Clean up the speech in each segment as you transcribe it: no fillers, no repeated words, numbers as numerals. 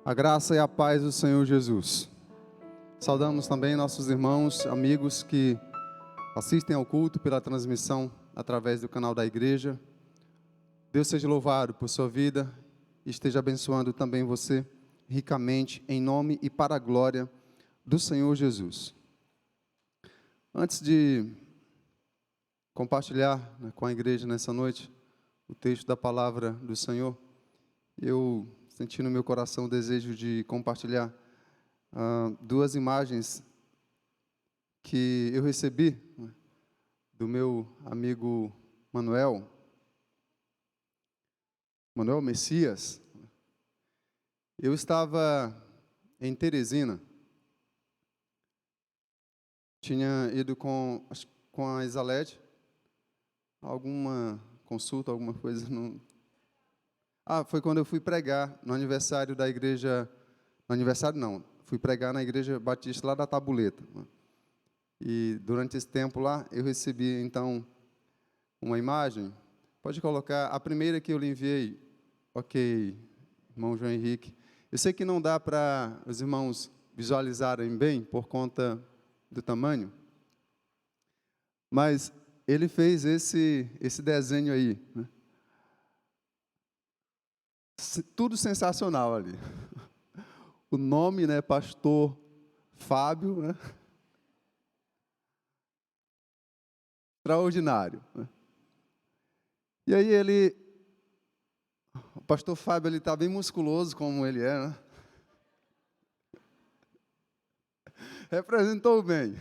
A graça e a paz do Senhor Jesus. Saudamos também nossos irmãos, amigos que assistem ao culto pela transmissão através do canal da igreja. Deus seja louvado por sua vida e esteja abençoando também você ricamente, em nome e para a glória do Senhor Jesus. Antes de compartilhar com a igreja nessa noite o texto da palavra do Senhor, eu senti no meu coração o desejo de compartilhar duas imagens que eu recebi do meu amigo Manuel Messias. Eu estava em Teresina, tinha ido com a Isalete, alguma consulta, alguma coisa. Foi quando eu fui pregar no aniversário da igreja, fui pregar na igreja batista lá da Tabuleta. E durante esse tempo lá, eu recebi então uma imagem. Pode colocar a primeira que eu lhe enviei. Ok, irmão João Henrique. Eu sei que não dá para os irmãos visualizarem bem por conta do tamanho, mas ele fez esse desenho aí, né? Tudo sensacional ali. O nome, né, Pastor Fábio, né? Extraordinário, né? E aí o Pastor Fábio, ele está bem musculoso como ele é, né? Representou bem.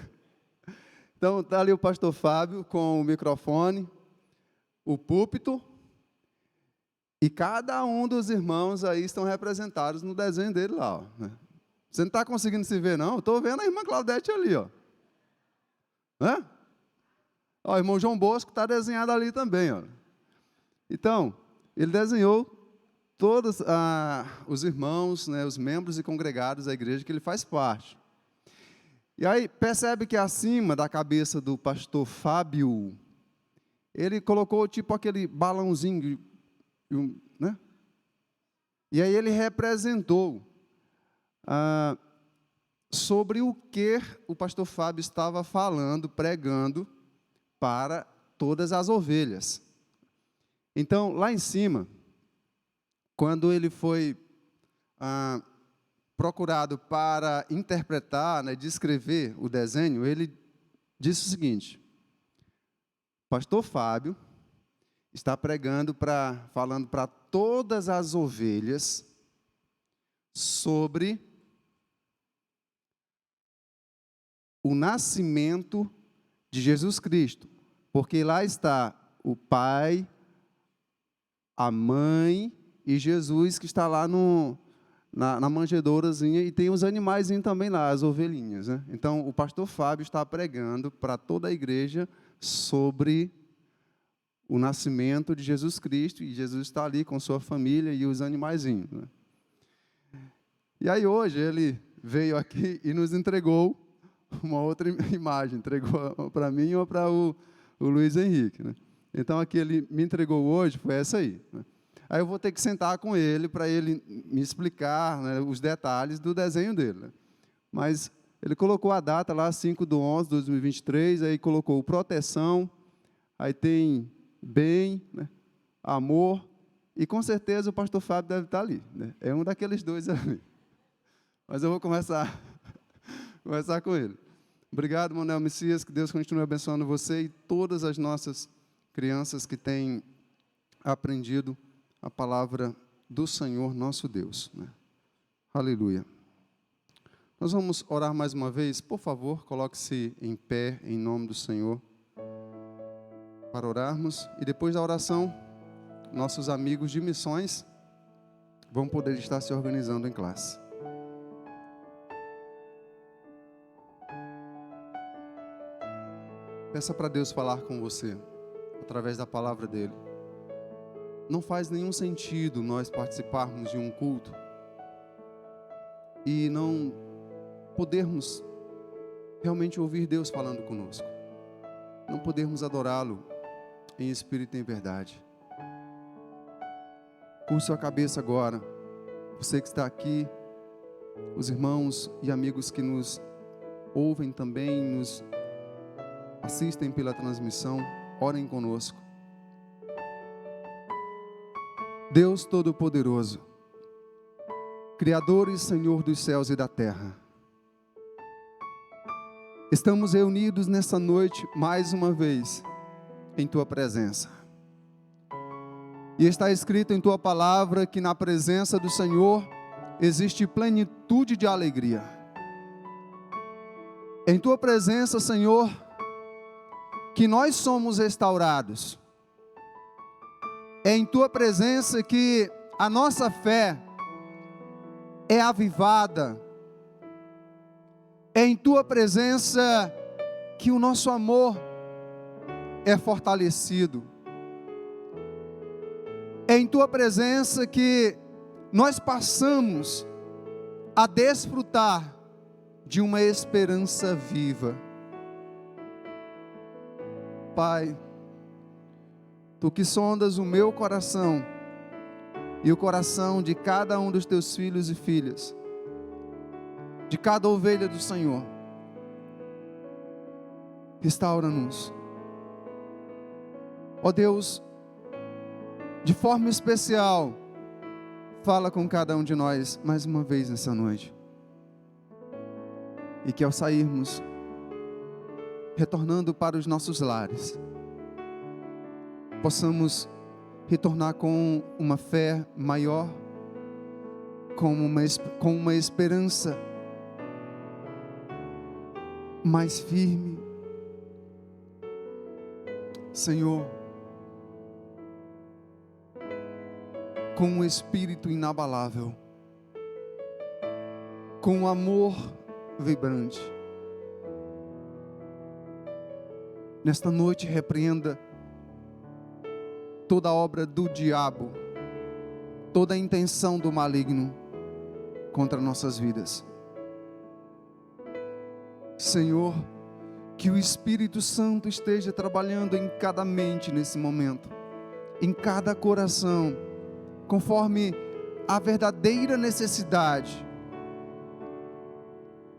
Então, está ali o Pastor Fábio com o microfone, o púlpito, e cada um dos irmãos aí estão representados no desenho dele lá, ó, né? Você não está conseguindo se ver, não? Estou vendo a irmã Claudete ali, ó. Né? Ó, o irmão João Bosco está desenhado ali também, ó. Então, ele desenhou todos os irmãos, né, os membros e congregados da igreja que ele faz parte. E aí, percebe que acima da cabeça do pastor Fábio, ele colocou tipo aquele balãozinho, né? E aí ele representou sobre o que o pastor Fábio estava falando, pregando para todas as ovelhas. Então, lá em cima, quando ele foi procurado para interpretar, né, descrever o desenho, ele disse o seguinte: Pastor Fábio está falando para todas as ovelhas sobre o nascimento de Jesus Cristo, porque lá está o Pai, a mãe e Jesus que está lá na manjedourazinha, e tem os animaizinhos também lá, as ovelhinhas, né? Então, o pastor Fábio está pregando para toda a igreja sobre o nascimento de Jesus Cristo, e Jesus está ali com sua família e os animaizinhos, né? E aí hoje ele veio aqui e nos entregou uma outra imagem, entregou para mim ou para o Luiz Henrique, né? Então, a que ele me entregou hoje foi essa aí, né? Aí eu vou ter que sentar com ele para ele me explicar, né, os detalhes do desenho dele, né? Mas ele colocou a data lá, 5/11/2023, aí colocou proteção, aí tem bem, né, amor, e com certeza o pastor Fábio deve estar ali, né? É um daqueles dois ali. Mas eu vou conversar com ele. Obrigado, Manuel Messias, que Deus continue abençoando você e todas as nossas crianças que têm aprendido a palavra do Senhor nosso Deus, né? Aleluia. Nós vamos orar mais uma vez. Por favor, coloque-se em pé em nome do Senhor para orarmos. E depois da oração, nossos amigos de missões vão poder estar se organizando em classe. Peça para Deus falar com você através da palavra dele. Não faz nenhum sentido nós participarmos de um culto e não podermos realmente ouvir Deus falando conosco, não podermos adorá-lo em espírito e em verdade. Curve sua cabeça agora, você que está aqui os irmãos e amigos que nos ouvem também, nos assistem pela transmissão, orem conosco. Deus Todo-Poderoso, Criador e Senhor dos céus e da terra, estamos reunidos nessa noite mais uma vez em Tua presença. E está escrito em Tua palavra que na presença do Senhor existe plenitude de alegria. Em Tua presença, Senhor, que nós somos restaurados. É em Tua presença que a nossa fé é avivada. É em Tua presença que o nosso amor é fortalecido. É em Tua presença que nós passamos a desfrutar de uma esperança viva. Pai, Tu que sondas o meu coração e o coração de cada um dos Teus filhos e filhas, de cada ovelha do Senhor, restaura-nos. Ó Deus, de forma especial, fala com cada um de nós mais uma vez nessa noite. E que ao sairmos, retornando para os nossos lares, possamos retornar com uma fé maior, com uma esperança mais firme. Senhor, com um espírito inabalável, com um amor vibrante. Nesta noite repreenda toda obra do diabo, toda a intenção do maligno contra nossas vidas. Senhor, que o Espírito Santo esteja trabalhando em cada mente nesse momento, em cada coração, conforme a verdadeira necessidade.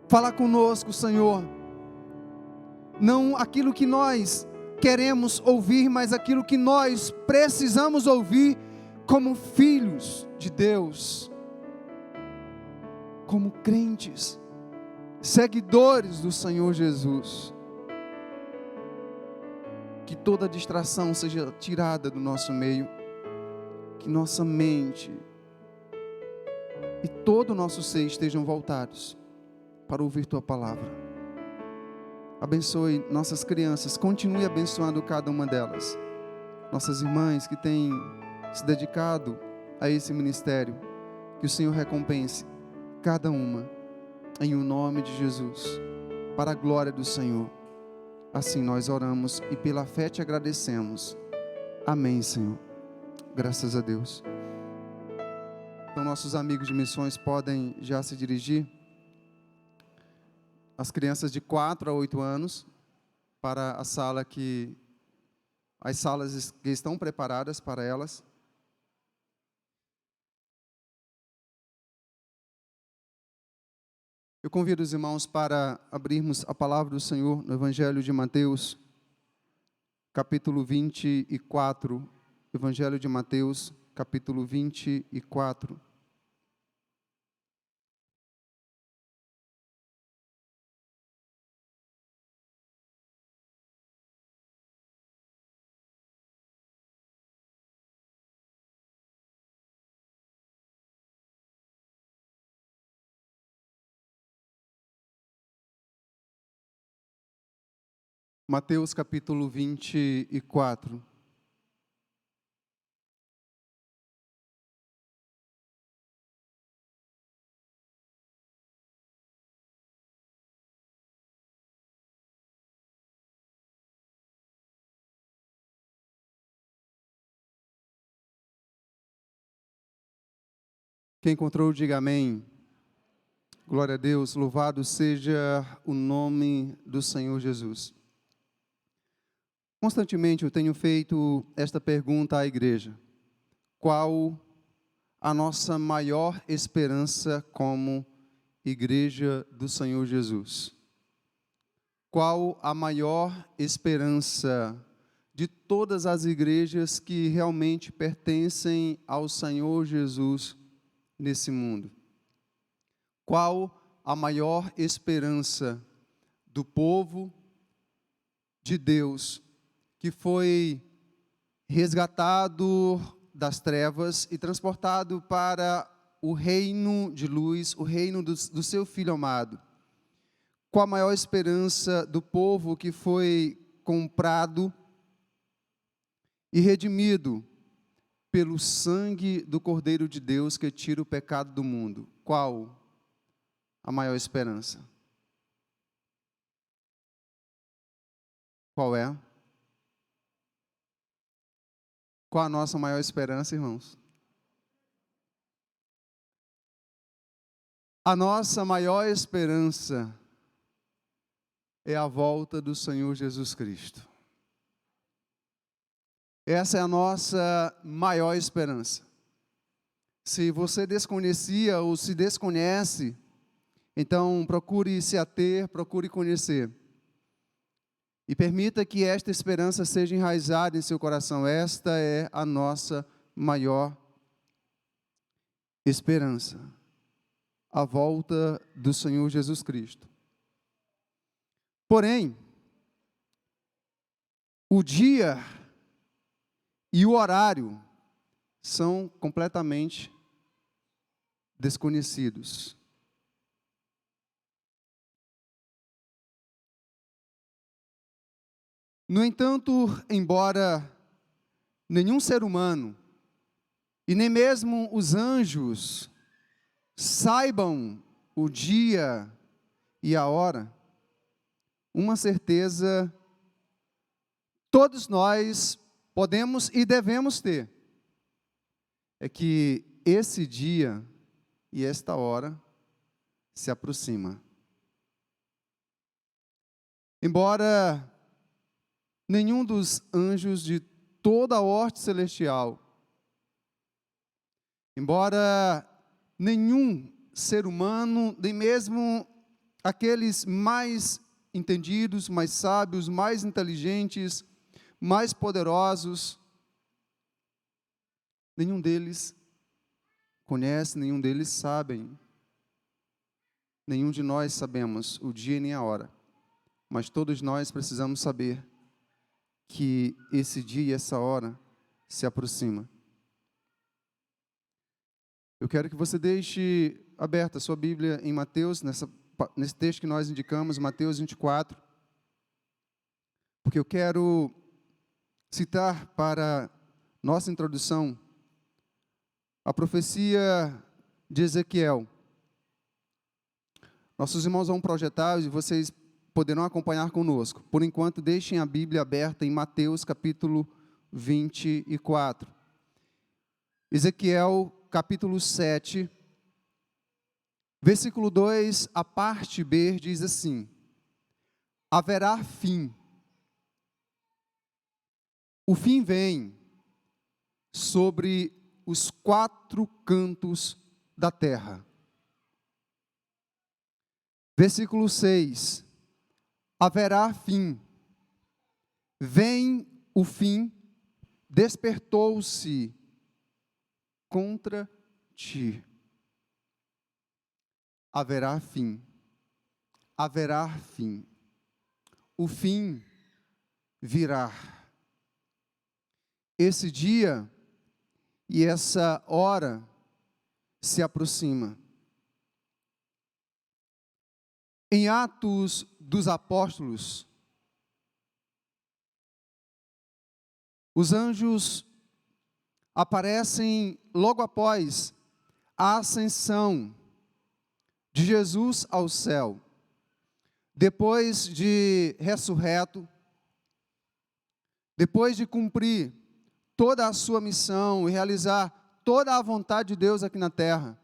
Fala conosco, Senhor, não aquilo que nós queremos ouvir, mas aquilo que nós precisamos ouvir como filhos de Deus, como crentes, seguidores do Senhor Jesus. Que toda distração seja tirada do nosso meio, que nossa mente e todo o nosso ser estejam voltados para ouvir Tua palavra. Abençoe nossas crianças, continue abençoando cada uma delas. Nossas irmãs que têm se dedicado a esse ministério, que o Senhor recompense cada uma, em o nome de Jesus, para a glória do Senhor. Assim nós oramos e pela fé te agradecemos. Amém, Senhor. Graças a Deus. Então nossos amigos de missões podem já se dirigir. As crianças de 4 a 8 anos, para a sala as salas que estão preparadas para elas. Eu convido os irmãos para abrirmos a palavra do Senhor no Evangelho de Mateus, capítulo 24. Evangelho de Mateus, capítulo 24. Mateus capítulo 24. Quem encontrou, diga amém. Glória a Deus, louvado seja o nome do Senhor Jesus. Constantemente eu tenho feito esta pergunta à igreja: qual a nossa maior esperança como igreja do Senhor Jesus? Qual a maior esperança de todas as igrejas que realmente pertencem ao Senhor Jesus nesse mundo? Qual a maior esperança do povo de Deus que foi resgatado das trevas e transportado para o reino de luz, o reino do seu Filho amado? Qual a maior esperança do povo que foi comprado e redimido pelo sangue do Cordeiro de Deus que tira o pecado do mundo? Qual a maior esperança? Qual é? Qual a nossa maior esperança, irmãos? A nossa maior esperança é a volta do Senhor Jesus Cristo. Essa é a nossa maior esperança. Se você desconhecia ou se desconhece, então procure se ater, procure conhecer. E permita que esta esperança seja enraizada em seu coração. Esta é a nossa maior esperança. A volta do Senhor Jesus Cristo. Porém, o dia e o horário são completamente desconhecidos. No entanto, embora nenhum ser humano e nem mesmo os anjos saibam o dia e a hora, uma certeza todos nós podemos e devemos ter, é que esse dia e esta hora se aproxima. Embora nenhum dos anjos de toda a horte celestial, embora nenhum ser humano, nem mesmo aqueles mais entendidos, mais sábios, mais inteligentes, mais poderosos, nenhum deles conhece, nenhum deles sabem, nenhum de nós sabemos o dia nem a hora, mas todos nós precisamos saber que esse dia e essa hora se aproxima. Eu quero que você deixe aberta a sua Bíblia em Mateus, nesse texto que nós indicamos, Mateus 24, porque eu quero citar para nossa introdução a profecia de Ezequiel. Nossos irmãos vão projetar e vocês poderão acompanhar conosco. Por enquanto, deixem a Bíblia aberta em Mateus capítulo 24. Ezequiel capítulo 7, versículo 2, a parte B, diz assim: haverá fim. O fim vem sobre os quatro cantos da terra. Versículo 6, haverá fim. Vem o fim, despertou-se contra ti. Haverá fim. Haverá fim. O fim virá. Esse dia e essa hora se aproxima. Em Atos dos Apóstolos, os anjos aparecem logo após a ascensão de Jesus ao céu. Depois de ressurreto, depois de cumprir toda a sua missão e realizar toda a vontade de Deus aqui na terra,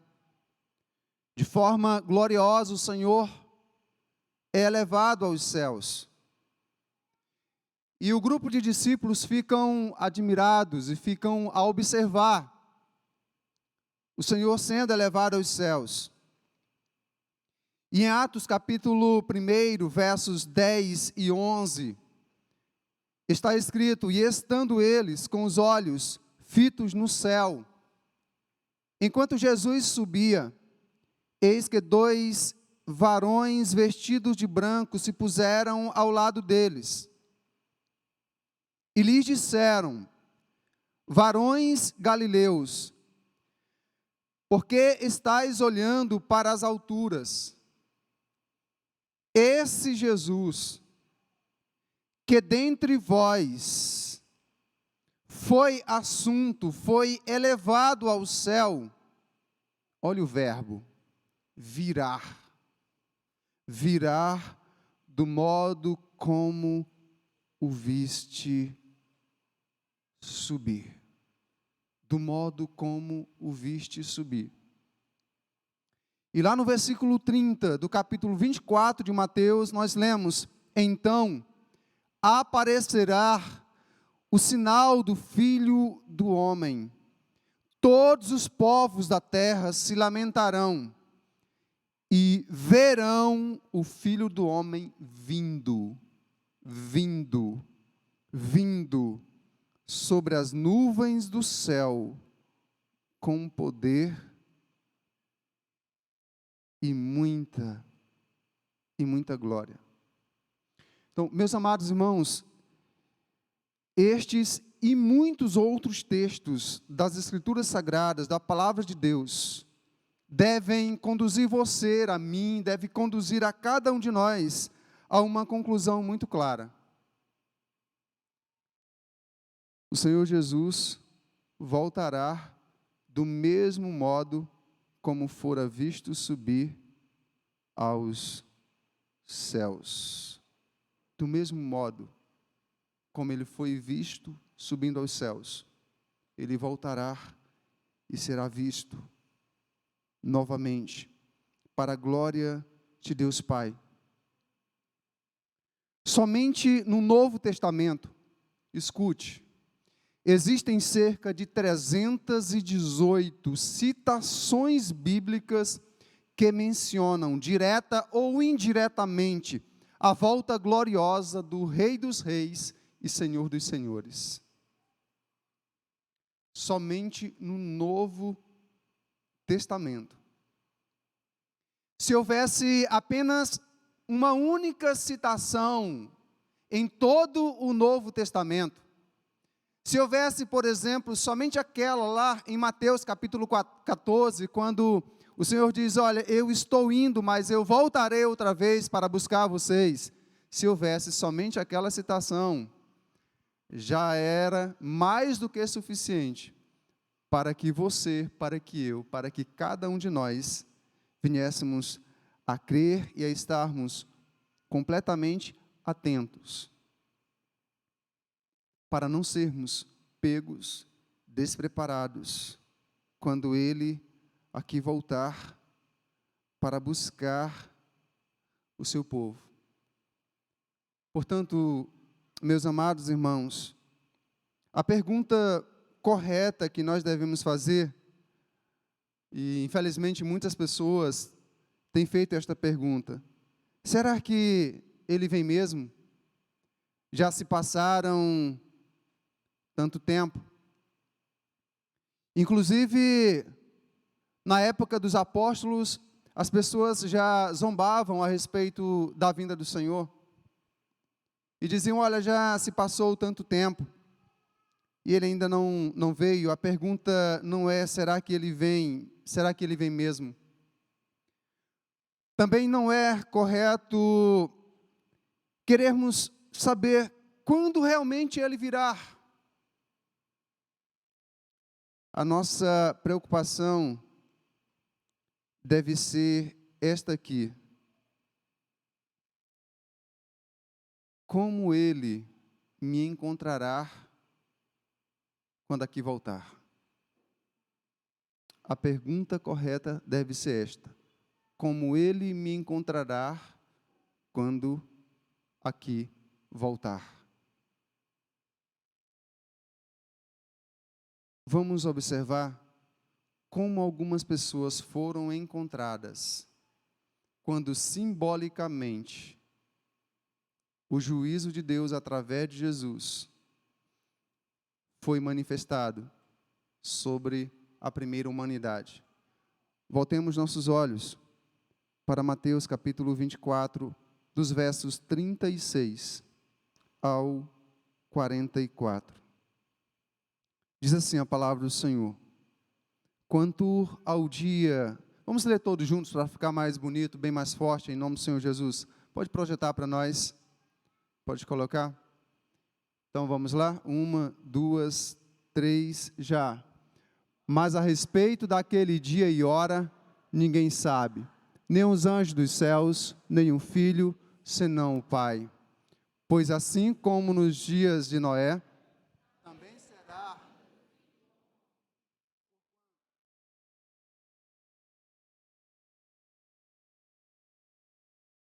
de forma gloriosa, o Senhor é elevado aos céus. E o grupo de discípulos ficam admirados e ficam a observar o Senhor sendo elevado aos céus. E em Atos capítulo 1, versos 10 e 11, está escrito: e estando eles com os olhos fitos no céu, enquanto Jesus subia, eis que 2 varões vestidos de branco se puseram ao lado deles. E lhes disseram: varões galileus, por que estáis olhando para as alturas? Esse Jesus, que dentre vós foi assunto, foi elevado ao céu, olha o verbo, virá do modo como o viste subir. Do modo como o viste subir. E lá no versículo 30 do capítulo 24 de Mateus, nós lemos: então aparecerá o sinal do Filho do Homem. Todos os povos da terra se lamentarão e verão o Filho do Homem vindo sobre as nuvens do céu, com poder e muita glória. Então, meus amados irmãos, estes e muitos outros textos das Escrituras Sagradas, da Palavra de Deus, devem conduzir você, a mim, deve conduzir a cada um de nós a uma conclusão muito clara. O Senhor Jesus voltará do mesmo modo como fora visto subir aos céus. Do mesmo modo como ele foi visto subindo aos céus, ele voltará e será visto novamente, para a glória de Deus Pai. Somente no Novo Testamento, escute, existem cerca de 318 citações bíblicas que mencionam, direta ou indiretamente, a volta gloriosa do Rei dos Reis e Senhor dos Senhores. Somente no Novo Testamento. Se houvesse apenas uma única citação em todo o Novo Testamento, se houvesse, por exemplo, somente aquela lá em Mateus capítulo 14, quando o Senhor diz: olha, eu estou indo, mas eu voltarei outra vez para buscar vocês. Se houvesse somente aquela citação, já era mais do que suficiente para que você, para que eu, para que cada um de nós viéssemos a crer e a estarmos completamente atentos, para não sermos pegos, despreparados, quando Ele aqui voltar para buscar o seu povo. Portanto, meus amados irmãos, a pergunta correta que nós devemos fazer, e infelizmente muitas pessoas têm feito esta pergunta: será que Ele vem mesmo? Já se passaram tanto tempo. Inclusive, na época dos apóstolos, as pessoas já zombavam a respeito da vinda do Senhor. E diziam: olha, já se passou tanto tempo, e Ele ainda não veio. A pergunta não é: será que Ele vem? Será que Ele vem mesmo? Também não é correto querermos saber quando realmente Ele virá. A nossa preocupação deve ser esta aqui: como Ele me encontrará quando aqui voltar? A pergunta correta deve ser esta: como Ele me encontrará quando aqui voltar? Vamos observar como algumas pessoas foram encontradas quando simbolicamente o juízo de Deus através de Jesus foi manifestado sobre a primeira humanidade. Voltemos nossos olhos para Mateus capítulo 24, dos versos 36 ao 44. Diz assim a palavra do Senhor: quanto ao dia... Vamos ler todos juntos para ficar mais bonito, bem mais forte, em nome do Senhor Jesus. Pode projetar para nós? Pode colocar? Então vamos lá? 1, 2, 3, já. Mas a respeito daquele dia e hora, ninguém sabe, nem os anjos dos céus, nem o Filho, senão o Pai. Pois assim como nos dias de Noé, também será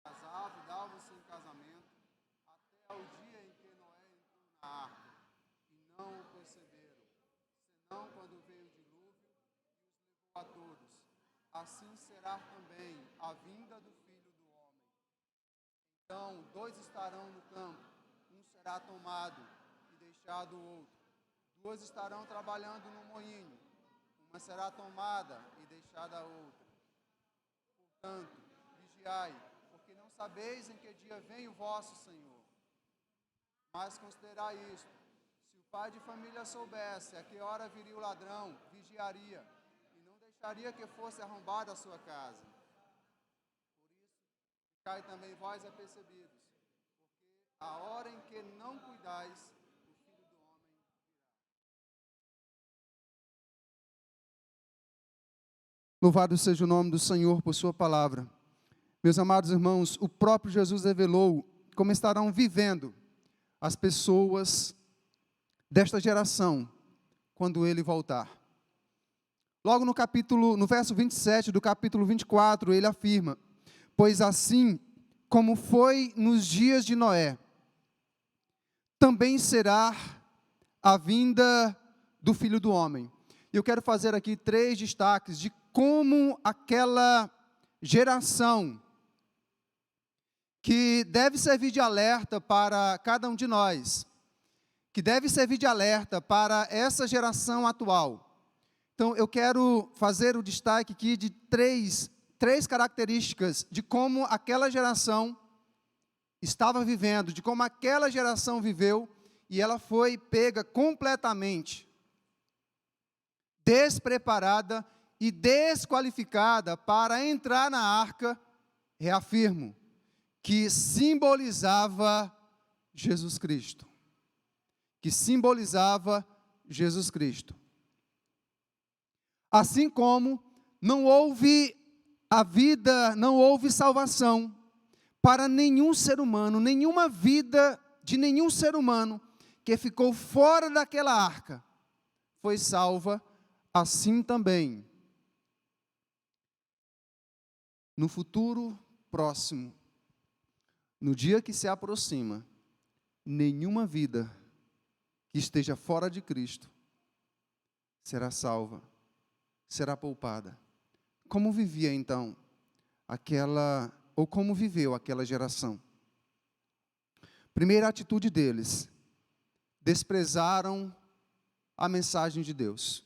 casado, dava-se em casamento, até ao dia em que Noé entrou na arca, e não o perceberam, senão quando veio o dilúvio e os levou a todos. Assim será também a vinda do Filho do Homem. Então, 2 estarão no campo, um será tomado e deixado o outro. 2 estarão trabalhando no moinho, uma será tomada e deixada a outra. Portanto, vigiai, porque não sabeis em que dia vem o vosso Senhor. Mas considerai isto: se o pai de família soubesse a que hora viria o ladrão, vigiaria, e não deixaria que fosse arrombada a sua casa. Ficai também vós apercebidos, porque a hora em que não cuidais, o Filho do Homem virá. Louvado seja o nome do Senhor por sua palavra. Meus amados irmãos, o próprio Jesus revelou como estarão vivendo as pessoas desta geração quando ele voltar. Logo no verso 27 do capítulo 24, ele afirma: pois assim como foi nos dias de Noé, também será a vinda do Filho do Homem. Eu quero fazer aqui 3 destaques de como aquela geração, que deve servir de alerta para cada um de nós, que deve servir de alerta para essa geração atual. Então, eu quero fazer o destaque aqui de três características de como aquela geração estava vivendo, de como aquela geração viveu, e ela foi pega completamente despreparada e desqualificada para entrar na arca, reafirmo, que simbolizava Jesus Cristo. Que simbolizava Jesus Cristo. Assim como não houve a vida, não houve salvação para nenhum ser humano, nenhuma vida de nenhum ser humano que ficou fora daquela arca foi salva, assim também no futuro próximo, no dia que se aproxima, nenhuma vida que esteja fora de Cristo será salva, será poupada. Como vivia então como viveu aquela geração? Primeira atitude deles: desprezaram a mensagem de Deus.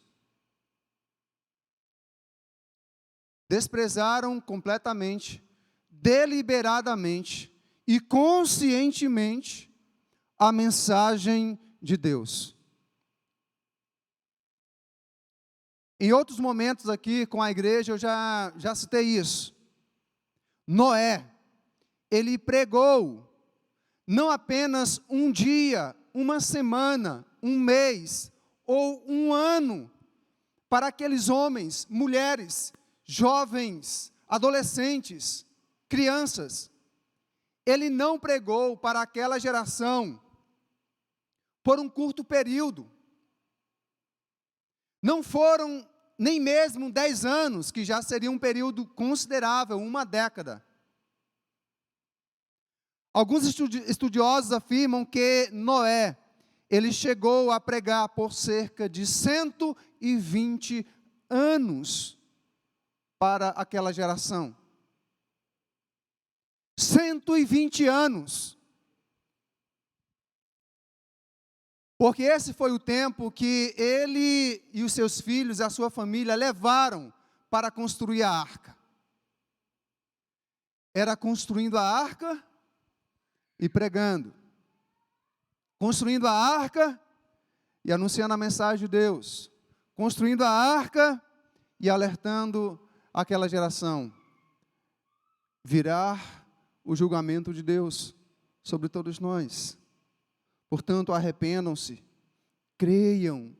Desprezaram completamente, deliberadamente e conscientemente a mensagem de Deus. Em outros momentos aqui com a igreja eu já citei isso. Noé, ele pregou não apenas um dia, uma semana, um mês ou um ano para aqueles homens, mulheres, jovens, adolescentes, crianças. Ele não pregou para aquela geração por um curto período. Não foram nem mesmo 10 anos, que já seria um período considerável, uma década. Alguns estudiosos afirmam que Noé, ele chegou a pregar por cerca de 120 anos para aquela geração. 120 anos. Porque esse foi o tempo que ele e os seus filhos, a sua família, levaram para construir a arca. Era construindo a arca e pregando. Construindo a arca e anunciando a mensagem de Deus. Construindo a arca e alertando aquela geração. Virá o julgamento de Deus sobre todos nós. Portanto, arrependam-se, creiam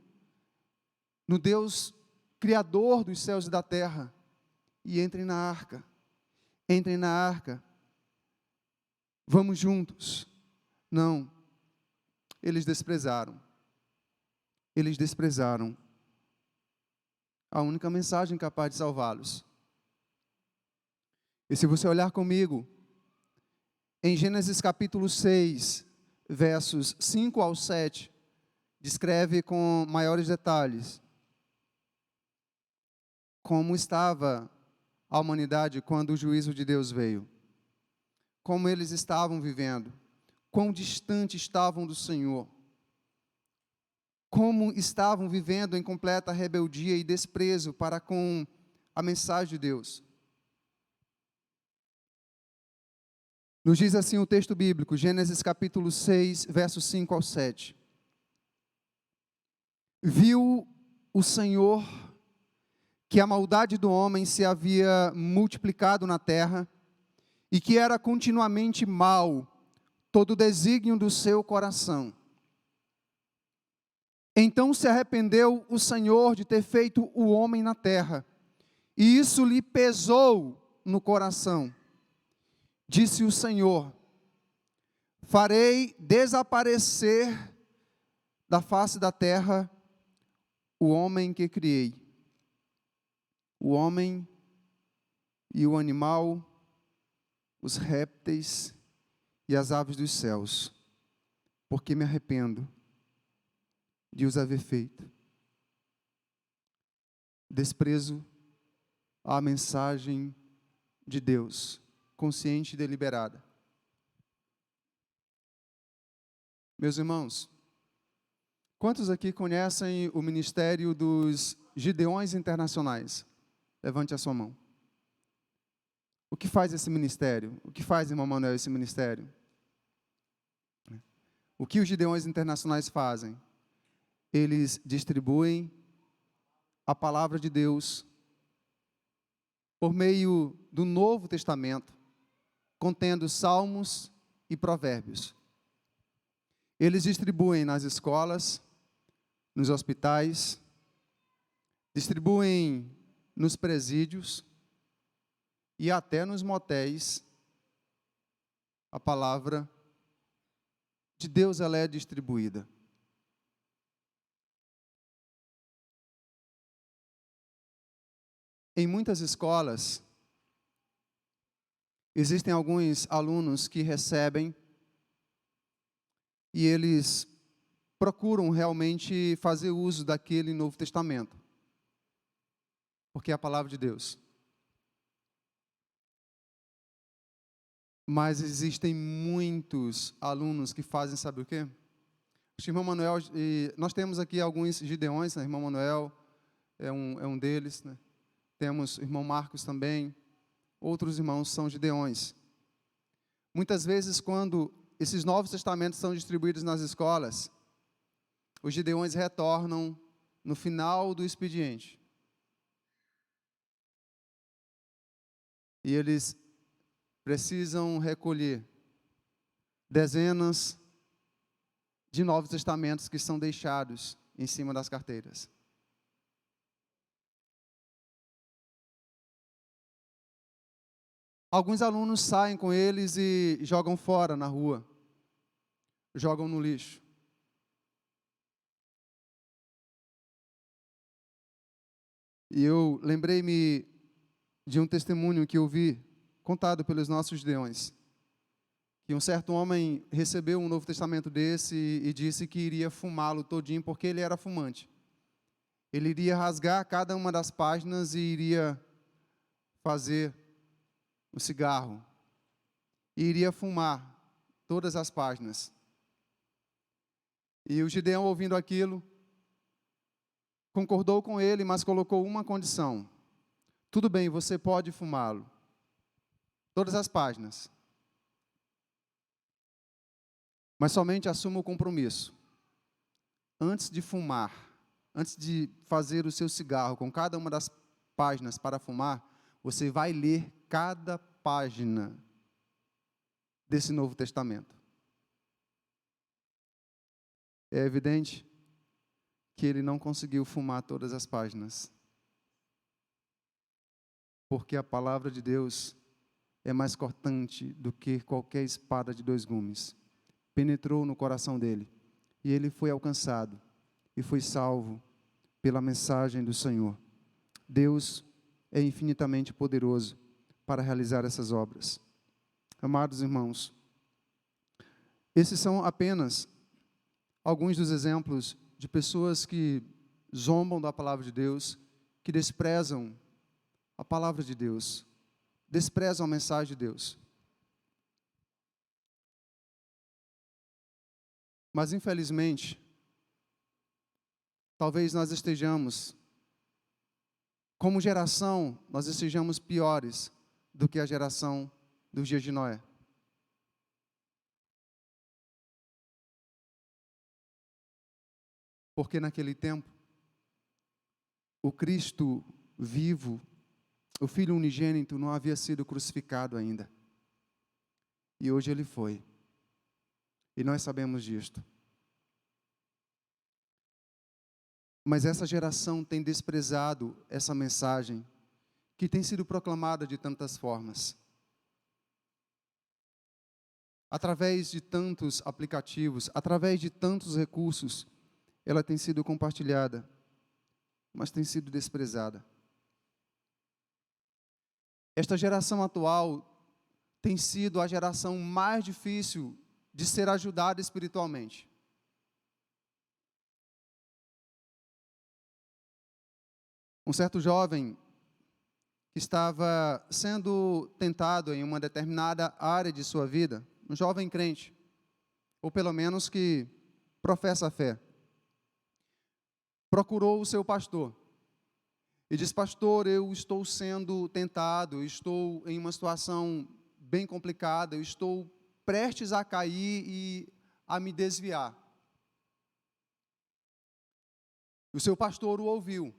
no Deus Criador dos céus e da terra e entrem na arca. Entrem na arca. Vamos juntos. Não. Eles desprezaram. Eles desprezaram a única mensagem capaz de salvá-los. E se você olhar comigo, em Gênesis capítulo 6, versos 5 ao 7, descreve com maiores detalhes como estava a humanidade quando o juízo de Deus veio. Como eles estavam vivendo, quão distante estavam do Senhor. Como estavam vivendo em completa rebeldia e desprezo para com a mensagem de Deus. Nos diz assim o texto bíblico, Gênesis capítulo 6, versos 5 ao 7. Viu o Senhor que a maldade do homem se havia multiplicado na terra e que era continuamente mau todo o desígnio do seu coração. Então se arrependeu o Senhor de ter feito o homem na terra, e isso lhe pesou no coração. Disse o Senhor: farei desaparecer da face da terra o homem que criei, o homem e o animal, os répteis e as aves dos céus, porque me arrependo de os haver feito. Desprezo a mensagem de Deus, consciente e deliberada. Meus irmãos, quantos aqui conhecem o ministério dos Gideões Internacionais? Levante a sua mão. O que faz esse ministério? O que faz, irmão Manuel, esse ministério? O que os Gideões Internacionais fazem? Eles distribuem a palavra de Deus por meio do Novo Testamento, contendo salmos e provérbios. Eles distribuem nas escolas, nos hospitais, distribuem nos presídios e até nos motéis. A palavra de Deus, ela é distribuída. Em muitas escolas, existem alguns alunos que recebem e eles procuram realmente fazer uso daquele Novo Testamento, porque é a palavra de Deus. Mas existem muitos alunos que fazem, sabe o quê? O irmão Manuel, nós temos aqui alguns Gideões, né? O irmão Manuel é um deles, né? Temos o irmão Marcos também, outros irmãos são Gideões. Muitas vezes, quando esses Novos Testamentos são distribuídos nas escolas, os Gideões retornam no final do expediente. E eles precisam recolher dezenas de Novos Testamentos que são deixados em cima das carteiras. Alguns alunos saem com eles e jogam fora na rua, jogam no lixo. E eu lembrei-me de um testemunho que eu vi, contado pelos nossos Gideões, que um certo homem recebeu um Novo Testamento desse e disse que iria fumá-lo todinho, porque ele era fumante. Ele iria rasgar cada uma das páginas e iria fazer o cigarro. e iria fumar todas as páginas. E o Gideão, ouvindo aquilo, concordou com ele, mas colocou uma condição: tudo bem, você pode fumá-lo, todas as páginas, mas somente assuma o compromisso. Antes de fumar, antes de fazer o seu cigarro com cada uma das páginas para fumar, você vai ler cada página desse Novo Testamento. É evidente que ele não conseguiu fumar todas as páginas, porque a palavra de Deus é mais cortante do que qualquer espada de 2 gumes. Penetrou no coração dele, e ele foi alcançado, e foi salvo pela mensagem do Senhor. Deus é infinitamente poderoso para realizar essas obras. Amados irmãos, esses são apenas alguns dos exemplos de pessoas que zombam da palavra de Deus, que desprezam a palavra de Deus, desprezam a mensagem de Deus. Mas, infelizmente, talvez nós estejamos, como geração, nós estejamos piores do que a geração dos dias de Noé. Porque naquele tempo, o Cristo vivo, o Filho unigênito, não havia sido crucificado ainda. E hoje ele foi. E nós sabemos disto. Mas essa geração tem desprezado essa mensagem que tem sido proclamada de tantas formas. Através de tantos aplicativos, através de tantos recursos, ela tem sido compartilhada, mas tem sido desprezada. Esta geração atual tem sido a geração mais difícil de ser ajudada espiritualmente. Um certo jovem que estava sendo tentado em uma determinada área de sua vida, um jovem crente, ou pelo menos que professa a fé, procurou o seu pastor e disse: pastor, eu estou sendo tentado, eu estou em uma situação bem complicada, eu estou prestes a cair e a me desviar. O seu pastor o ouviu.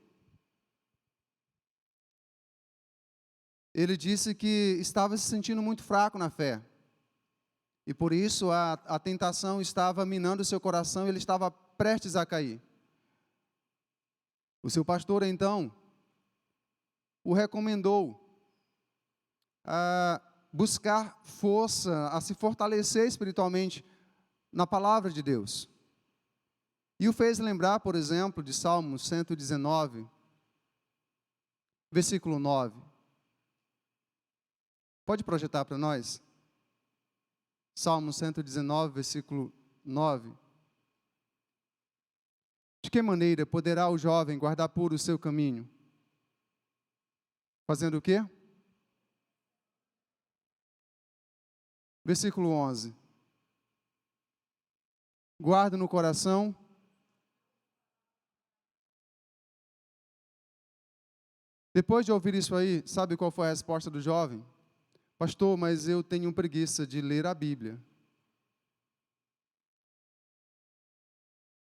Ele disse que estava se sentindo muito fraco na fé. E por isso a tentação estava minando o seu coração e ele estava prestes a cair. O seu pastor, então, o recomendou a buscar força, a se fortalecer espiritualmente na palavra de Deus. E o fez lembrar, por exemplo, de Salmo 119, versículo 9. Pode projetar para nós? Salmo 119, versículo 9. De que maneira poderá o jovem guardar puro o seu caminho? Fazendo o quê? Versículo 11. Guarda no coração. Depois de ouvir isso aí, sabe qual foi a resposta do jovem? Pastor, mas eu tenho preguiça de ler a Bíblia.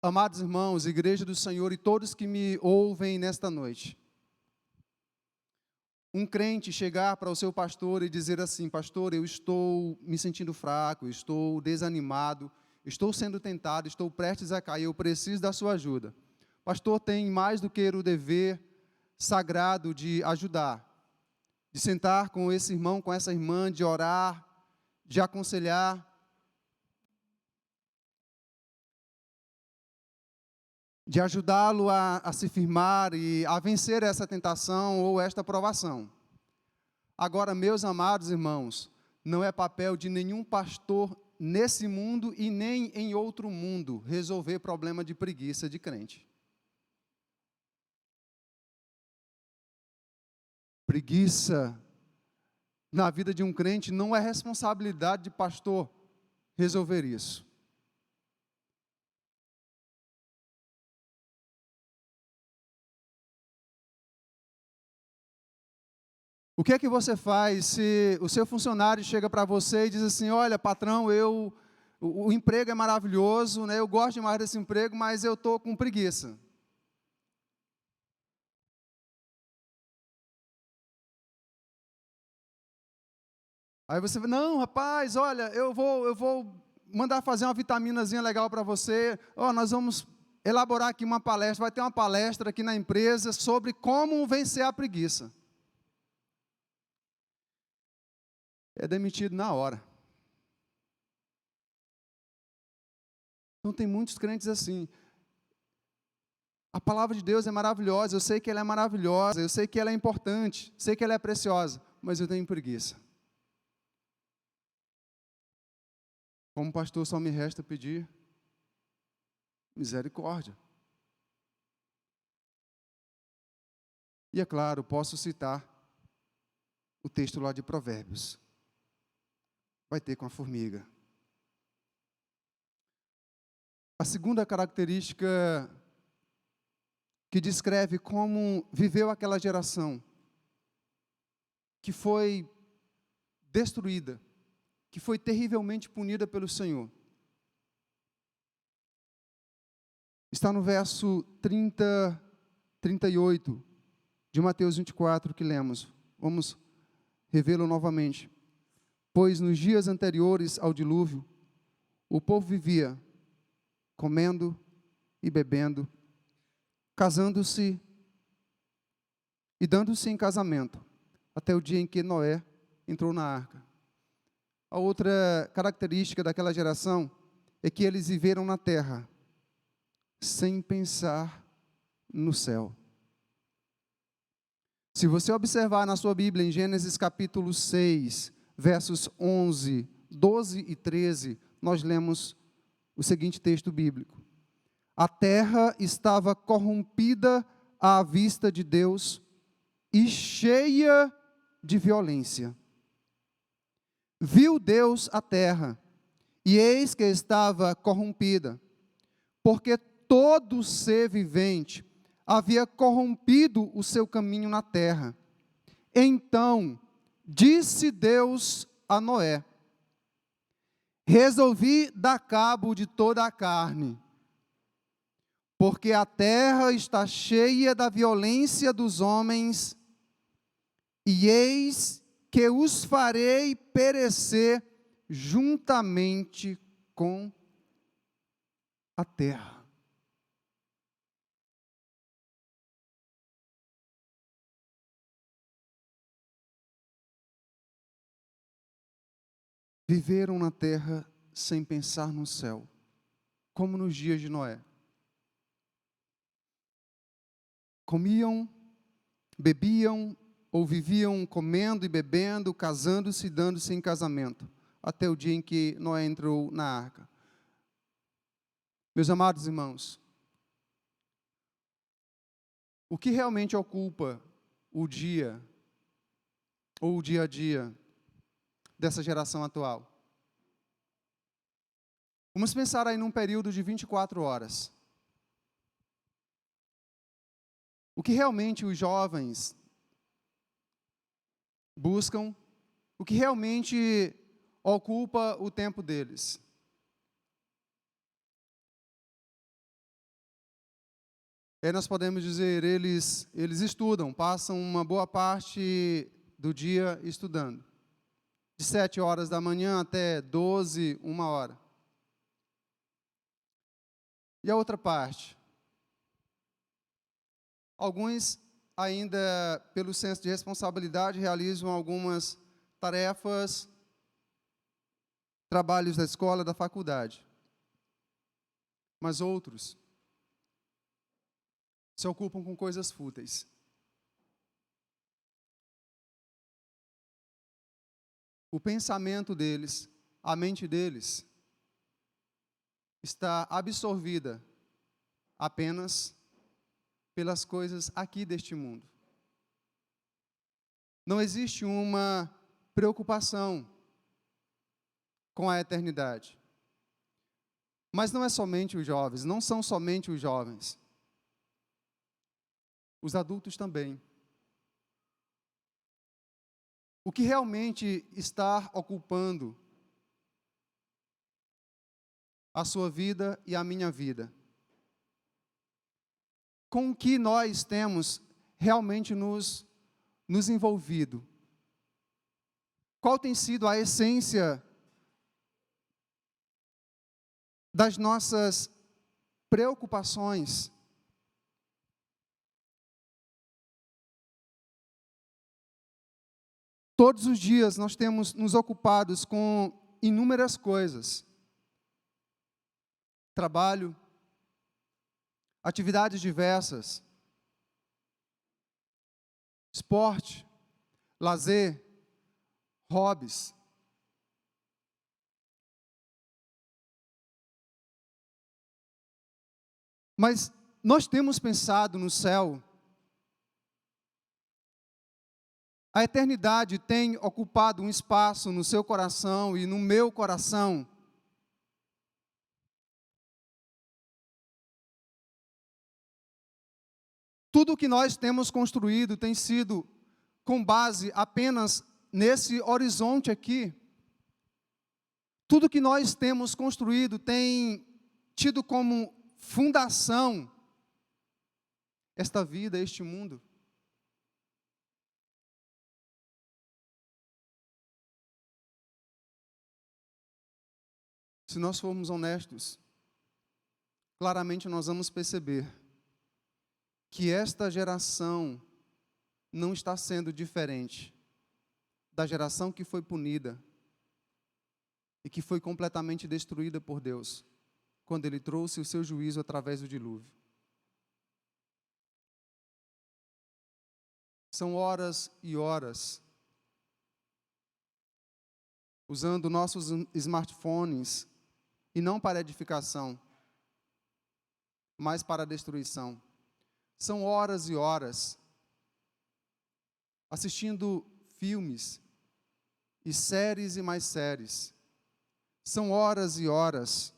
Amados irmãos, Igreja do Senhor e todos que me ouvem nesta noite, um crente chegar para o seu pastor e dizer assim: pastor, eu estou me sentindo fraco, estou desanimado, estou sendo tentado, estou prestes a cair, eu preciso da sua ajuda. Pastor tem mais do que o dever sagrado de ajudar, de sentar com esse irmão, com essa irmã, de orar, de aconselhar, de ajudá-lo a se firmar e a vencer essa tentação ou esta provação. Agora, meus amados irmãos, não é papel de nenhum pastor nesse mundo e nem em outro mundo resolver problema de preguiça de crente. Preguiça na vida de um crente, não é responsabilidade de pastor resolver isso. O que é que você faz se o seu funcionário chega para você e diz assim: olha, patrão, o emprego é maravilhoso, né? Eu gosto demais desse emprego, mas eu estou com preguiça. Aí você fala: não, rapaz, olha, eu vou mandar fazer uma vitaminazinha legal para você. Nós vamos elaborar aqui uma palestra, vai ter uma palestra aqui na empresa sobre como vencer a preguiça. É demitido na hora. Então tem muitos crentes assim. A palavra de Deus é maravilhosa, eu sei que ela é maravilhosa, eu sei que ela é importante, sei que ela é preciosa, mas eu tenho preguiça. Como pastor, só me resta pedir misericórdia. E é claro, posso citar o texto lá de Provérbios. Vai ter com a formiga. A segunda característica que descreve como viveu aquela geração que foi destruída, que foi terrivelmente punida pelo Senhor. Está no verso 38 de Mateus 24 que lemos. Vamos revê-lo novamente. Pois nos dias anteriores ao dilúvio, o povo vivia comendo e bebendo, casando-se e dando-se em casamento, até o dia em que Noé entrou na arca. A outra característica daquela geração é que eles viveram na terra, sem pensar no céu. Se você observar na sua Bíblia, em Gênesis capítulo 6, versos 11, 12 e 13, nós lemos o seguinte texto bíblico: a terra estava corrompida à vista de Deus e cheia de violência. Viu Deus a terra, e eis que estava corrompida, porque todo ser vivente havia corrompido o seu caminho na terra. Então disse Deus a Noé: resolvi dar cabo de toda a carne, porque a terra está cheia da violência dos homens, e eis que os farei perecer juntamente com a terra. Viveram na terra sem pensar no céu, como nos dias de Noé. Comiam, bebiam, ou viviam comendo e bebendo, casando-se e dando-se em casamento, até o dia em que Noé entrou na arca. Meus amados irmãos, o que realmente ocupa o dia, ou o dia a dia, dessa geração atual? Vamos pensar aí num período de 24 horas. O que realmente os jovens buscam, o que realmente ocupa o tempo deles? Aí nós podemos dizer, eles estudam, passam uma boa parte do dia estudando. De 7 horas da manhã até 12, 1 hora. E a outra parte? Alguns ainda, pelo senso de responsabilidade, realizam algumas tarefas, trabalhos da escola, da faculdade. Mas outros se ocupam com coisas fúteis. O pensamento deles, a mente deles, está absorvida apenas pelas coisas aqui deste mundo. Não existe uma preocupação com a eternidade. Mas não é somente os jovens, não são somente os jovens. Os adultos também. O que realmente está ocupando a sua vida e a minha vida? Com o que nós temos realmente nos envolvido? Qual tem sido a essência das nossas preocupações? Todos os dias nós temos nos ocupados com inúmeras coisas. Trabalho, atividades diversas, esporte, lazer, hobbies. Mas nós temos pensado no céu. A eternidade tem ocupado um espaço no seu coração e no meu coração. Tudo o que nós temos construído tem sido com base apenas nesse horizonte aqui. Tudo que nós temos construído tem tido como fundação esta vida, este mundo. Se nós formos honestos, claramente nós vamos perceber que esta geração não está sendo diferente da geração que foi punida e que foi completamente destruída por Deus, quando Ele trouxe o seu juízo através do dilúvio. São horas e horas usando nossos smartphones, e não para edificação, mas para destruição. São horas e horas assistindo filmes e séries e mais séries. São horas e horas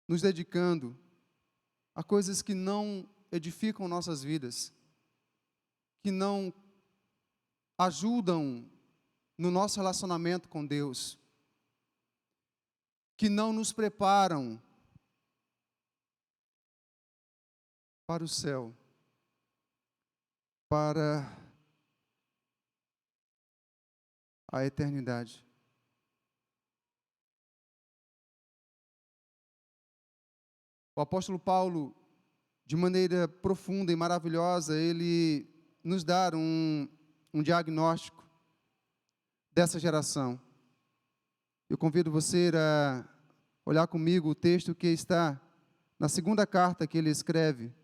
nos dedicando a coisas que não edificam nossas vidas, que não ajudam no nosso relacionamento com Deus, que não nos preparam para o céu, para a eternidade. O apóstolo Paulo, de maneira profunda e maravilhosa, ele nos dá um diagnóstico dessa geração. Eu convido você a olhar comigo o texto que está na segunda carta que ele escreve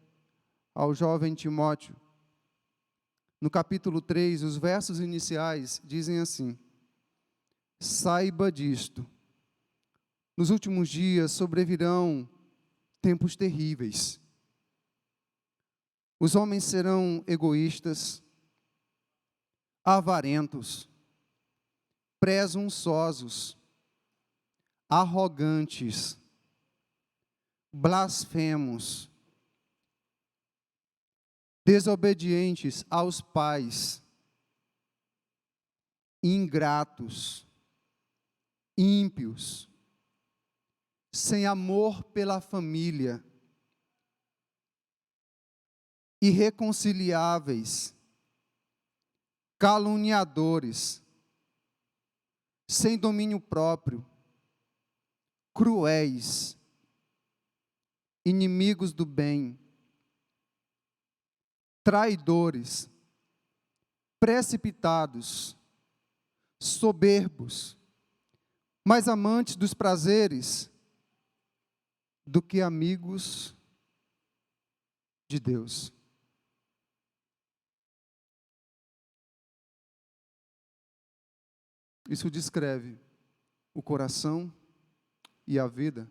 ao jovem Timóteo. No capítulo 3, os versos iniciais dizem assim: saiba disto, nos últimos dias sobrevirão tempos terríveis. Os homens serão egoístas, avarentos, presunçosos, arrogantes, blasfemos, desobedientes aos pais, ingratos, ímpios, sem amor pela família, irreconciliáveis, caluniadores, sem domínio próprio, cruéis, inimigos do bem, traidores, precipitados, soberbos, mais amantes dos prazeres do que amigos de Deus. Isso descreve o coração e a vida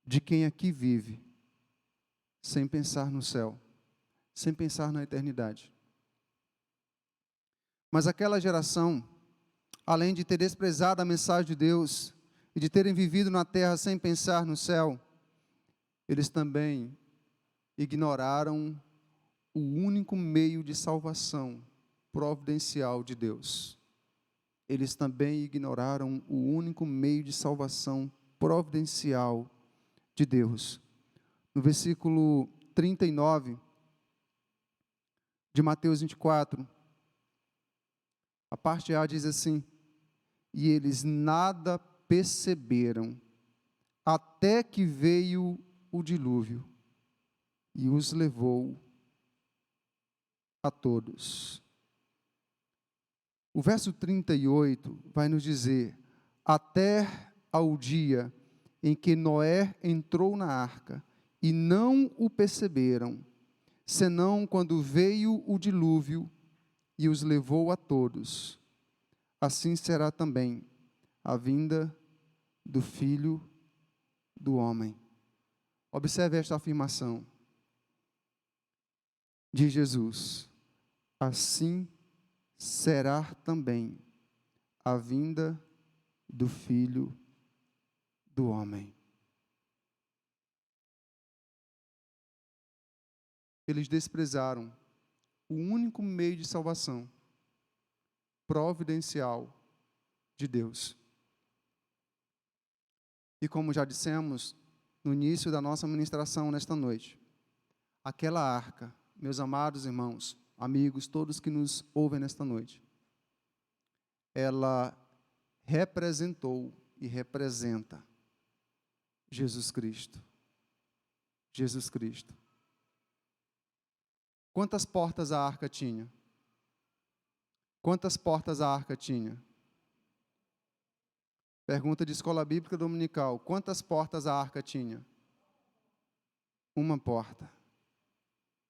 de quem aqui vive sem pensar no céu, sem pensar na eternidade. Mas aquela geração, além de ter desprezado a mensagem de Deus e de terem vivido na terra sem pensar no céu, eles também ignoraram o único meio de salvação providencial de Deus. Eles também ignoraram o único meio de salvação providencial de Deus. No versículo 39 de Mateus 24, a parte A diz assim: e eles nada perceberam, até que veio o dilúvio e os levou a todos. O verso 38 vai nos dizer: até ao dia em que Noé entrou na arca, e não o perceberam, senão quando veio o dilúvio e os levou a todos. Assim será também a vinda do Filho do Homem. Observe esta afirmação de Jesus: assim será também a vinda do Filho do Homem. Eles desprezaram o único meio de salvação providencial de Deus. E como já dissemos no início da nossa ministração nesta noite, aquela arca, meus amados irmãos, amigos, todos que nos ouvem nesta noite, ela representou e representa Jesus Cristo. Jesus Cristo. Quantas portas a arca tinha? Quantas portas a arca tinha? Pergunta de escola bíblica dominical: quantas portas a arca tinha? Uma porta.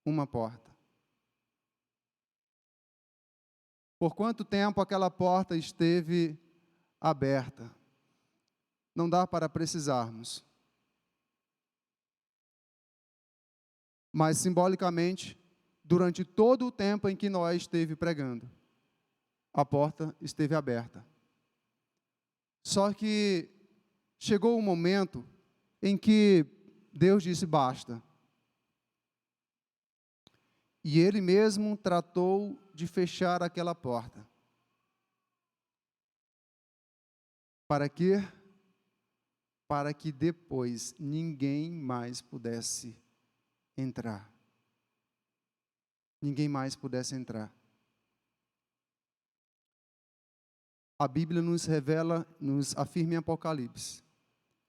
Uma porta. Por quanto tempo aquela porta esteve aberta? Não dá para precisarmos. Mas simbolicamente, durante todo o tempo em que Noé esteve pregando, a porta esteve aberta. Só que chegou um momento em que Deus disse basta. E Ele mesmo tratou de fechar aquela porta. Para quê? Para que depois ninguém mais pudesse entrar. Ninguém mais pudesse entrar. A Bíblia nos revela, nos afirma em Apocalipse,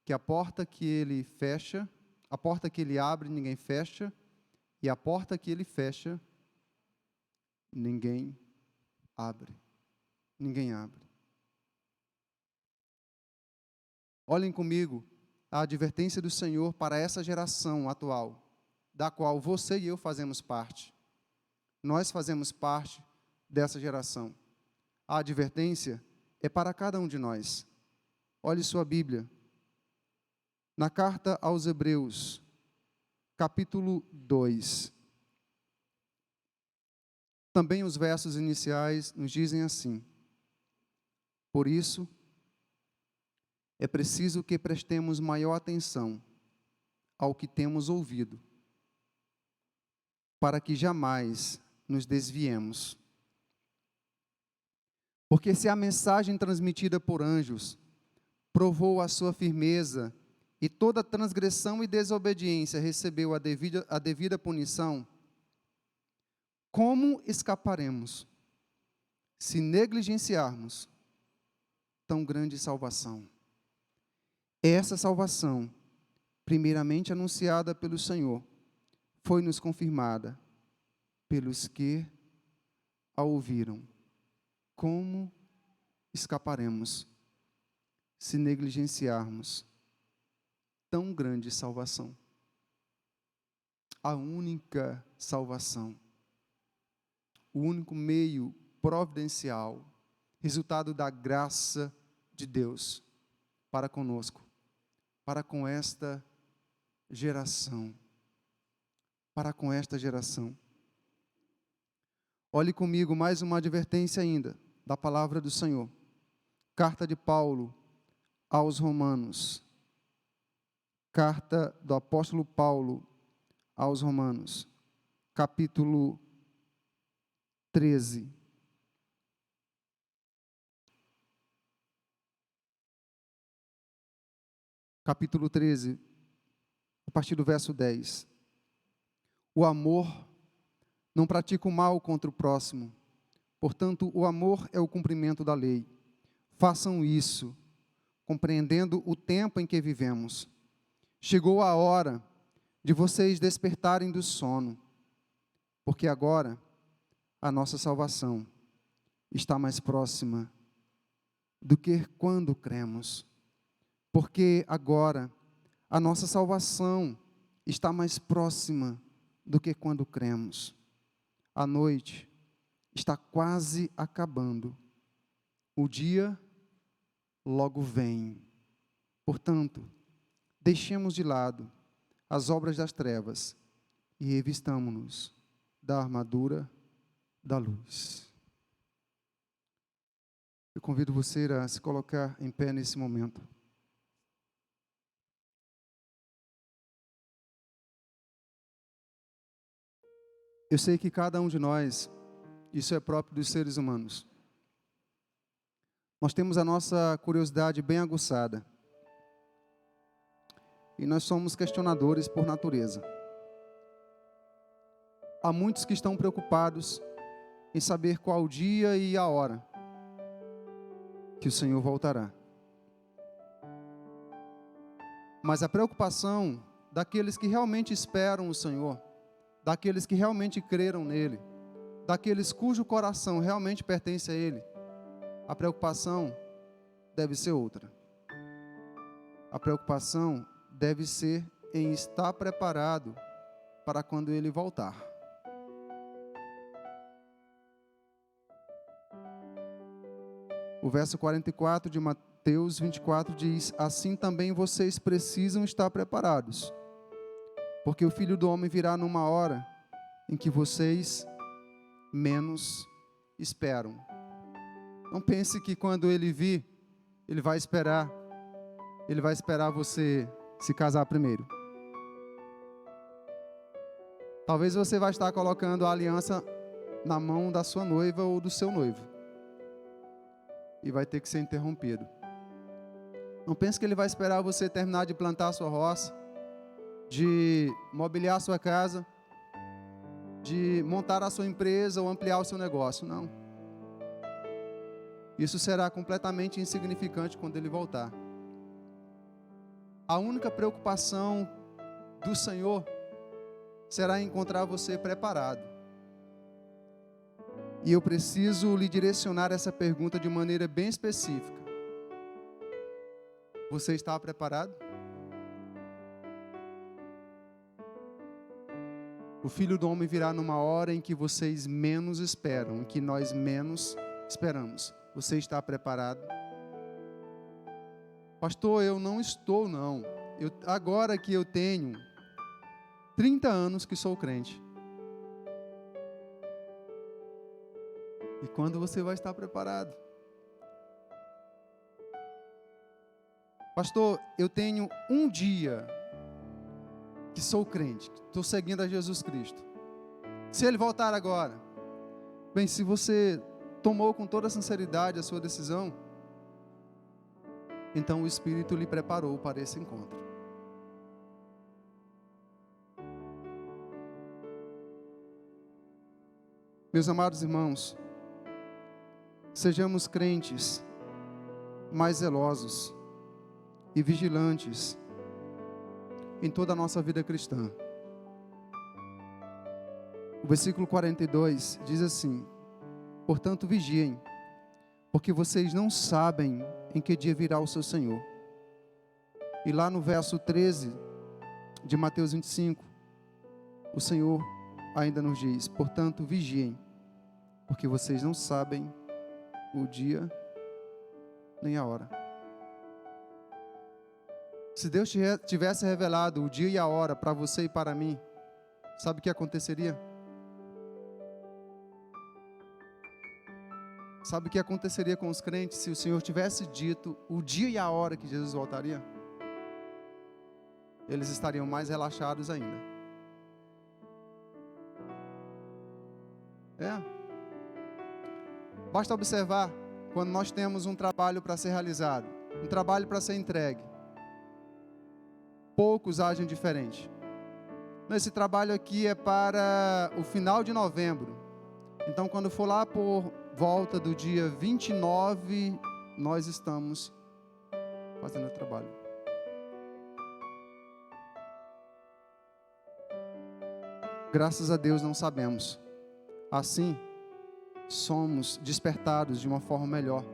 que a porta que Ele fecha, a porta que Ele abre, ninguém fecha, e a porta que Ele fecha, ninguém abre. Ninguém abre. Olhem comigo a advertência do Senhor para essa geração atual, da qual você e eu fazemos parte. Nós fazemos parte dessa geração. A advertência é para cada um de nós. Olhe sua Bíblia. Na carta aos Hebreus, capítulo 2. Também os versos iniciais nos dizem assim: por isso, é preciso que prestemos maior atenção ao que temos ouvido, para que jamais nos desviemos. Porque se a mensagem transmitida por anjos provou a sua firmeza e toda transgressão e desobediência recebeu a devida punição, como escaparemos se negligenciarmos tão grande salvação? Essa salvação, primeiramente anunciada pelo Senhor, foi-nos confirmada pelos que a ouviram. Como escaparemos se negligenciarmos tão grande salvação? A única salvação, o único meio providencial, resultado da graça de Deus para conosco, para com esta geração, para com esta geração. Olhe comigo mais uma advertência ainda da palavra do Senhor. Carta de Paulo aos Romanos. Carta do apóstolo Paulo aos Romanos, capítulo 13. Capítulo 13, a partir do verso 10. O amor não pratica o mal contra o próximo, portanto, o amor é o cumprimento da lei. Façam isso, compreendendo o tempo em que vivemos. Chegou a hora de vocês despertarem do sono, porque agora a nossa salvação está mais próxima do que quando cremos. Porque agora a nossa salvação está mais próxima do que quando cremos. A noite está quase acabando. O dia logo vem. Portanto, deixemos de lado as obras das trevas e revistamo-nos da armadura da luz. Eu convido você a se colocar em pé nesse momento. Eu sei que cada um de nós, isso é próprio dos seres humanos. Nós temos a nossa curiosidade bem aguçada. E nós somos questionadores por natureza. Há muitos que estão preocupados em saber qual o dia e a hora que o Senhor voltará. Mas a preocupação daqueles que realmente esperam o Senhor, daqueles que realmente creram nele, daqueles cujo coração realmente pertence a ele, a preocupação deve ser outra. A preocupação deve ser em estar preparado para quando ele voltar. O verso 44 de Mateus 24 diz: assim também vocês precisam estar preparados, porque o Filho do Homem virá numa hora em que vocês menos esperam. Não pense que quando ele vir, ele vai esperar você se casar primeiro. Talvez você vai estar colocando a aliança na mão da sua noiva ou do seu noivo, e vai ter que ser interrompido. Não pense que ele vai esperar você terminar de plantar a sua roça, de mobiliar a sua casa, de montar a sua empresa ou ampliar o seu negócio. Não. Isso será completamente insignificante quando ele voltar. A única preocupação do Senhor será encontrar você preparado. E eu preciso lhe direcionar essa pergunta de maneira bem específica. Você está preparado? O Filho do Homem virá numa hora em que vocês menos esperam, em que nós menos esperamos. Você está preparado? Pastor, eu não estou, não. Agora que eu tenho 30 anos que sou crente. E quando você vai estar preparado? Pastor, eu tenho um dia que sou crente, que estou seguindo a Jesus Cristo. Se Ele voltar agora, bem, se você tomou com toda sinceridade a sua decisão, então o Espírito lhe preparou para esse encontro. Meus amados irmãos, sejamos crentes mais zelosos e vigilantes em toda a nossa vida cristã. O versículo 42 diz assim: portanto vigiem, porque vocês não sabem em que dia virá o seu Senhor. E lá no verso 13 de Mateus 25, o Senhor ainda nos diz: portanto vigiem, porque vocês não sabem o dia nem a hora. Se Deus tivesse revelado o dia e a hora para você e para mim, sabe o que aconteceria? Sabe o que aconteceria com os crentes se o Senhor tivesse dito o dia e a hora que Jesus voltaria? Eles estariam mais relaxados ainda. Basta observar quando nós temos um trabalho para ser realizado, um trabalho para ser entregue. Poucos agem diferente. Esse trabalho aqui é para o final de novembro. Então, quando for lá por volta do dia 29, nós estamos fazendo o trabalho. Graças a Deus não sabemos. Assim, somos despertados de uma forma melhor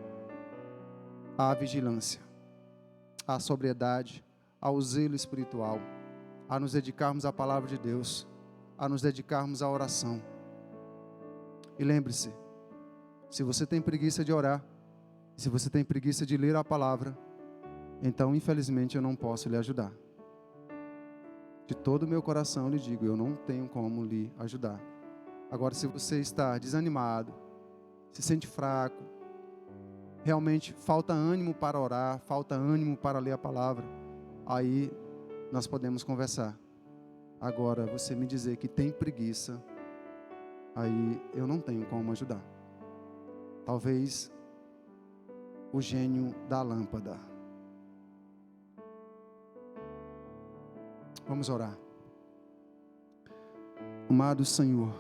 à vigilância, à sobriedade, ao zelo espiritual, a nos dedicarmos à palavra de Deus, a nos dedicarmos à oração. E lembre-se, se você tem preguiça de orar, se você tem preguiça de ler a palavra, então infelizmente eu não posso lhe ajudar. De todo o meu coração lhe digo, eu não tenho como lhe ajudar. Agora, se você está desanimado, se sente fraco, realmente falta ânimo para orar, falta ânimo para ler a palavra, aí nós podemos conversar. Agora, você me dizer que tem preguiça, aí eu não tenho como ajudar. Talvez o gênio da lâmpada. Vamos orar. Amado Senhor,